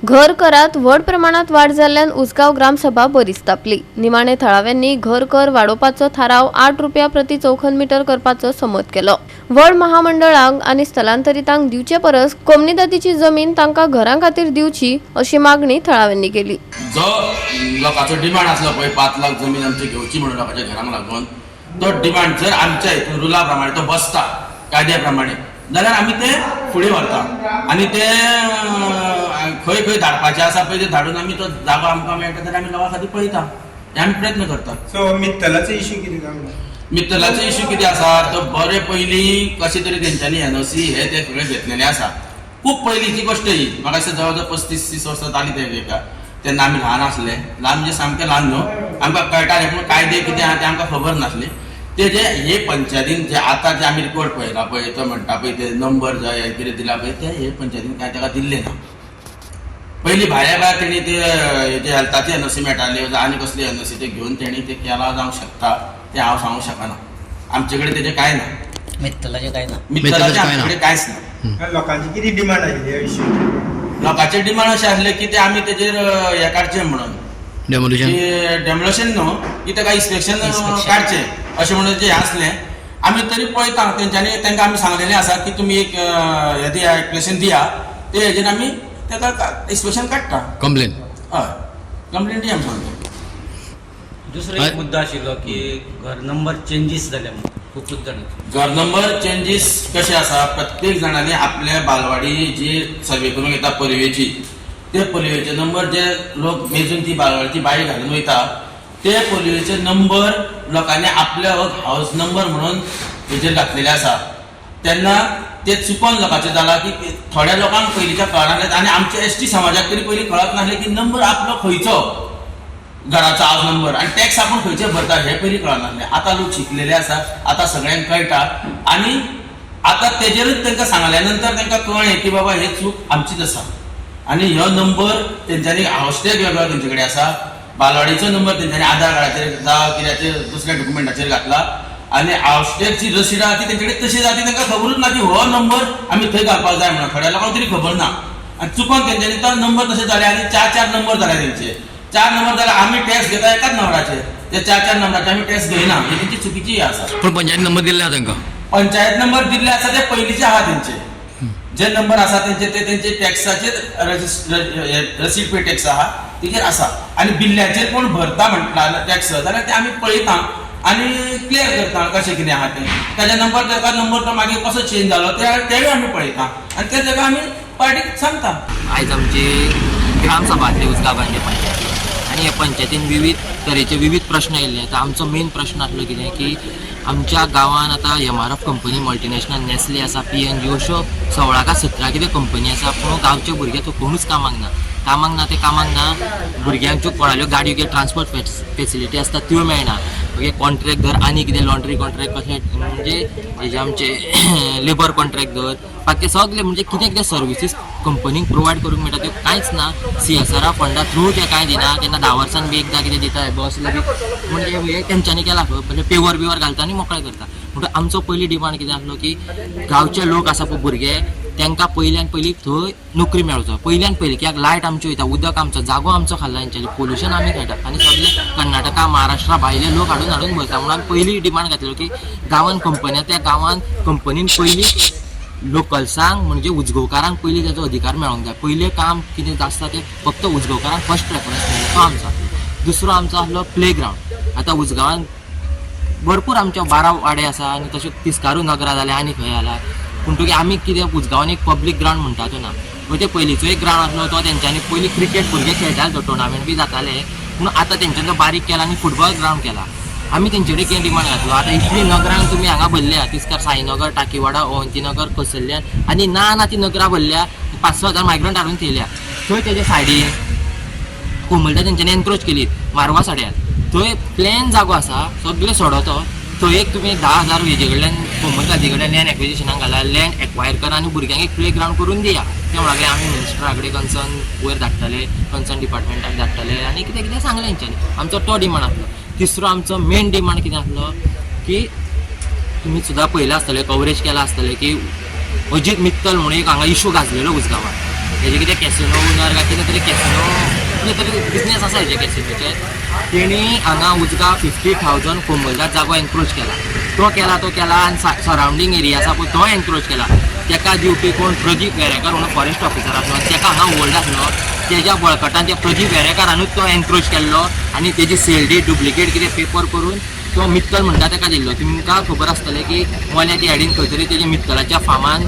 घर करात व्हड प्रमाणात वाढ जाल्ल्यान उसगांव ग्रामसभा बरीच तापली। निमाणे थळाव्यांनी घर कर वाडोवपाचो थाराव 8 रुपया प्रति चौखन मीटर करपाचो समत केलो। व्हड महामंडळांक आनी स्थलांतरितांक दिवचे परस कोमनीदातीची जमीन तांकां घरां खातीर दिवची अशी मागणी थळाव्यांनी केली। जो लोकांचो डिमांड आसलो पळय 5 लाख जमीन आमची घेवची म्हणून लोकांच्या घरांक लागून तो डिमांड जर आमच्या रुला प्रमाणे तो बसता कायद्या प्रमाणे जाल्यार आमी ते फुडें व्हरता आनी ते खंय खंय धाडपाचें आसा पळय ते धाडून आमी तो जागो आमकां मेळटा जाल्यार आमी लोकां खातीर पळयता हे आमी प्रयत्न करता। सो मित्तलाचो इश्यू कितें जालो? मित्तलाचो इश्यू कितें आसा तो बरे पयलीं कशें तरी तेंच्यांनी एनओसी हे ते सगळे घेतलेले आसा। खूब पयलींची गोश्ट ही म्हाका दिसता जवळ जवळ 35-30 वर्सां जालीं तेका तेन्ना आमी ल्हान आसले ल्हान म्हणजे सामके ल्हान न्हू आमकां कळटालें पूण कायदे कितें आहा तें आमकां खबर नासलें। ते जे हे पंचायतीन जे आतां जे आमी रिपोर्ट पळयला पळय तो म्हणटा पळय ते नंबर जो हे कितें दिला पळय ते हे पंचायतीन कांय ताका दिल्ले ना। पयलीं भायल्या भायर तेणी ते हेल्थाची एनओसी मेळटाली आनी कसली एनओसी ते घेवन तेणी ते केला जावंक शकता ते हांव सांगूंक शकना। आमचे कडेन तेजें कांय ना, मित्तलाचें कांय ना, मित्तलाचें आमचे कडेन कांयच ना। लोकांची कितें डिमांड आशिल्ली ह्या इश्यू? लोकांचे डिमांड अशें आसलें की ते आमी तेजेर हें काडचें म्हणून डेमोलिशन न्हू की ताका इन्स्पेक्शन काडचें अशें म्हणून जें आसलें आमी तरी पळयता तेंच्यांनी तांकां आमी सांगलेलें आसा की तुमी एक हें दिया एप्लिकेशन दिया ते हेजेर आमी ताका इन्स्पेक्शन काडटा। कंप्लेन हय कंप्लेन दिया आमी सांगता। दुसरो एक मुद्दो आशिल्लो की घर नंबर चेंजीस जाले म्हणून खूब जाण घर नंबर चेंजीस कशें आसा प्रत्येक जाणांनी आपल्या बालवाडी जी सर्वे करून येता पलवेची ते पलवेचे नंबर जे लोक मेजून ती बालवाडीची बाई घालून वयता ते पलवेचे नंबर लोकांनी आपल्या हाऊस नंबर म्हणून हेजेर घातलेले आसा। तेन्ना ते चुकोन लोकांचें जाला की थोड्या लोकांक पयलींच्या कळनासलें आनी आमच्या एसटी समाजाक तरी पयलीं कळत नासलें की नंबर आपलो खंयचो घराचो हाऊस नंबर आनी टॅक्स आपूण खंयचे भरता हे पयलीं कळनासलें। आतां लोक शिकलेले आसा आतां सगळ्यांक कळटा आनी आतां तेजेरूच तांकां सांगल्या नंतर तांकां कळ्ळें की बाबा हे चूक आमचीच आसा आनी हो नंबर तेंच्यांनी हाऊस टॅग वेगळो तेंचे कडेन आसा, बालवाडीचो नंबर तेंच्यांनी आधार कार्डाचेर जावं कित्याचेर दुसऱ्या डॉक्युमेंटाचेर घातला आनी हाऊस टॅगची रसीद आहा ती तेंचे कडेन तशी जाती तांकां खबरूच ना की हो नंबर आमी थंय घालपाक जाय म्हणून थोड्या लोकांक तरी खबर ना आनी चुकोन तेंच्यांनी तो नंबर तशें जाले आनी 4 नंबर जाले तेंचे 4 नंबर जाल्यार आमी टॅक्स घेता एकाच नंबराचेर ते 4 नंबराचे आमी टॅक्स घेयना ही तेंची चुकीची आसा। पण पंचायत नंबर दिल्ले आहा तांकां पंचायत नंबर दिल्ले आसा ते पयलींचे आहा तेंचे जे नंबर आसा तेंचे ते तेंचे टॅक्साचेर रसीद पे टॅक्स आहा तेजेर आसा आनी बिल्ल्याचेर कोण भरता म्हटला टॅक्स जाल्यार ते आमी पळयता आनी क्लियर करता कशें कितें आहा तें ताजे नंबर ताका नंबर तो मागीर कसो चेंज जालो तेवूय आमी पळयता आनी ते जाका आमी पार्टीक सांगता। आयज आमची ग्रामसभा आसली उसगांवांतली पंचायती आनी हे पंचायतीन विविध प्रश्न येयल्ले। आतां आमचो मेन प्रश्न आसलो कितें की आमच्या गांवांत आतां MRF कंपनी मल्टीनॅशनल नेस्ले आसा PNG अश्यो 16 का 17 कितें कंपनी आसा पूण गांवचे भुरगे तो कोणूच कामाक ना भुरग्यांच्यो कोणाल्यो गाडयो कितें ट्रान्सपोर्ट फेसिलिटी आसता त्यो मेळना मागीर कॉन्ट्रॅक्ट धर आनी कितें लॉन्ड्री कॉन्ट्रॅक्ट कशें म्हणजे हेजे आमचे लेबर कॉन्ट्रॅक्ट धर बाकी सगळे म्हणजे कितें सर्विसीस कंपनीक प्रोवायड करूंक मेळटा त्यो कांयच ना। CSR फंडा थ्रू ते कांय दिना केन्ना 10 वर्सांक बी एकदां कितें दिता बसले बी म्हणजे हे तेंच्यांनी केला खंय म्हणजे पेवर घालता आनी मोकळे करता। म्हणून आमचो पयली डिमांड कितें आसलो की गांवचे लोक आसा पळय भुरगे तांकां पयल्यान पयलीं थंय नोकरी मेळचो पयल्यान पयलीं कित्याक लायट आमची वयता उदक आमचो जागो आमचो खाल्ला हेंच्यांनी पोल्युशन आमी खेळटात आनी सगळे कर्नाटका महाराष्ट्रा भायले लोक हाडून भरता म्हणून आमी पयली डिमांड घातलेलो की गांवांत कंपनी त्या गांवांत कंपनीन पयलीं लोकल्सांक म्हणजे उजगांवकारांक पयलीं ताचो अधिकार मेळोंक जाय। पयलें काम कितें आसता तें फक्त उजगांवकारांक फर्स्ट प्रेफरन्स मेळटा तो आमचो। दुसरो आमचो आसलो प्लेग्रावंड। आतां उजगांवांत भरपूर आमचे 12 वाडे आसा आनी तशें तिस्कारू नगरां जाले आनी खंय जाला पूण तुगे आमी कितें उजगांवान एक पब्लीक ग्रावंड म्हणटा तो ना ते पयलींचो एक ग्रावंड आसलो तो तेंच्यांनी पयलीं क्रिकेट भुरगे खेळटाले तो टुर्नामेंट बी जाताले पूण आतां तेंच्यांनी तो बारीक केला आनी फुटबॉल ग्रावंड केला। आमी तेंचे कडेन कितें डिमांड घातलो आतां इतली नगरांक तुमी हांगा भरल्या तिस्कार साईनगर टाकीवाडा अवंतीनगर कसल्यान आनी ना ती नगरां भरल्या 5-6 हजार मायग्रंट हाडून थेयल्या थंय तेजे सायडीन कोमलटा तेंच्यांनी एनक्रोच केली मारवा साड्यार थंय प्लॅन जागो आसा सगळे सोडतो थंय एक तुमी 10,000 हेजे कडल्यान कोमलकाजी कडल्यान लँड एक्विजिशनाक घाला लँड एक्वायर करा आनी भुरग्यांक एक प्ले ग्रावंड करून दिया ते मागीर आमी मिनिस्टरा कडेन कन्सर्न वयर धाडटले कन्सर्न डिपार्टमेंटाक धाडटले आनी कितें कितें सांगलें हेंच्यांनी आमचो तो डिमांड आसलो। तिसरो आमचो मेन डिमांड कितें आसलो की तुमी सुद्दां पयलें आसतलें कवरेज केलां आसतलें की अजीत मित्तल म्हणून एक हांगा इशू गाजलेलो उसगांवांत हेजे कितें कॅसिनो ओनर काय कितें तरी कॅसिनो कितें तरी बिजनेस आसा हेजे कॅसिनोचे तेणी हांगा उजगा 50,000 कोमलदार जागो एनक्रोच केला आनी सरावंडींग एरिया आसा पळय तो एनक्रोच केला. तेका दिवपी कोण प्रदीप वेरेकर म्हणून फॉरेस्ट ऑफिसर आसलो तेका हांगा होल्ड आसलो तेज्या बळकटान त्या प्रदीप वेरेकारानूच तो एनक्रोच केल्लो आनी तेजी सेल डीड डुप्लिकेट कितें पेपर करून तो मित्तल म्हणटा तेका दिल्लो. तुमकां खबर आसतलें की मोल्या ती हाडीन खंय तरी तेजे मित्तलाच्या फार्मान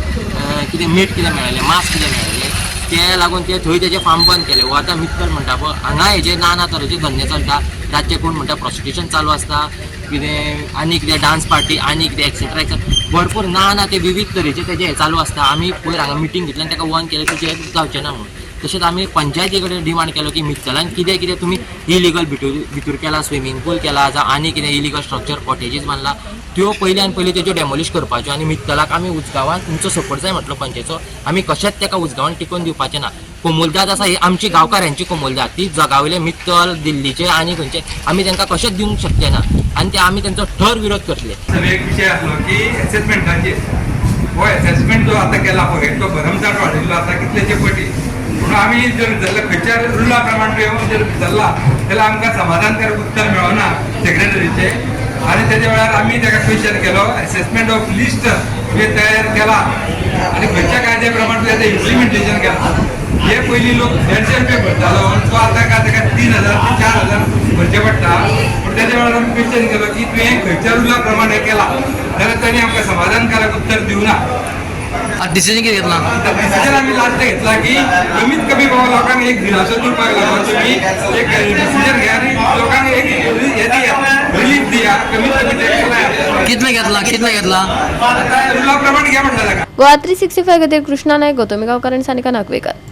कितें मीठ कितें मेळ्ळें मांस कितें मेळ्ळें ते लागून ते थंय तेजें फार्म बंद केलें. वो आतां मित्तल म्हणटा पळय हांगा हेजे ना तरेचे धंदे चलता. रातचे कोण म्हणटा प्रॉस्टिट्यूशन चालू आसता कितें आनी कितें डान्स पार्टी आनी कितें एक्सेट्रा भरपूर ना ते विविध तरेचे तेजे हे चालू आसता. आमी पयर हांगा मिटींग घेतल्यान तेका वन केलें तशें जावचें ना म्हणून. तशेंच आमी पंचायती कडेन डिमांड केलो की मित्तलान कितें तुमी इलिगल भितूर केला स्विमींग पूल केला जावं आनी कितें इलिगल स्ट्रक्चर कॉटेजीस बांदला त्यो पयल्यान पयली तेज्यो डेमोलिश करपाच्यो आनी मित्तलाक आमी उजगांवान तुमचो सपोर्ट जाय म्हटलो पंचायतीचो. आमी कशेंच तेका उजगांवान टिकून दिवपाचें ना. कोमोलदाद आसा ही आमची गांवकारांची कोमोलदाद ती जगावयले मित्तल दिल्लीचे आनी खंयचे आमी तांकां कशेंच दिवंक शकचे ना आनी ते आमी तांचो ठर विरोध करतले. एक विषय आसलो की एसेसमेंटाचेर हो एसेसमेंट जो आतां केला पळय तो भरमसाट वाडिल्लो आसा कितलेशे पटी पूण आमी जर जाल्यार खंयच्या रुला प्रमाण येवन जर धरला जाल्यार आमकां समाधानकारक उत्तर मेळना सेक्रेटरीचे आनी तेज्या वेळार आमी ताका क्वेश्चन केलो एसेसमेंट ऑफ लिस्ट तुवें तयार केला आनी खंयच्या कायद्या प्रमाण तुवें तें इम्प्लिमेंटेशन केलां हे पयलीं लोक 150 रुपया भरतालो तो आतां काय ताका 3,000 ते 4,000 भरचे पडटा. पूण तेज्या वेळार आमी क्वेश्चन केलो की तुवें खंयच्या रुला प्रमाण हें केलां जाल्यार तांणी आमकां समाधानकारक उत्तर दिवना. डिसिजन कितें घेतला डिसिजन आमी लास्ट घेतला की कमीत कमी बाबा लोकांक एक दिलासो दिवपाक लागून तुमी एक डिसिजन घ्या आनी लोकांक एक हे दिया रिलीफ दिया कमीत कमी कितले घेतला आतां रुला प्रमाण घ्या म्हणटा ताका. गोवा 365 खातीर कृष्णा नायक गौतमी गांवकार आनी सानिका नागवेकर.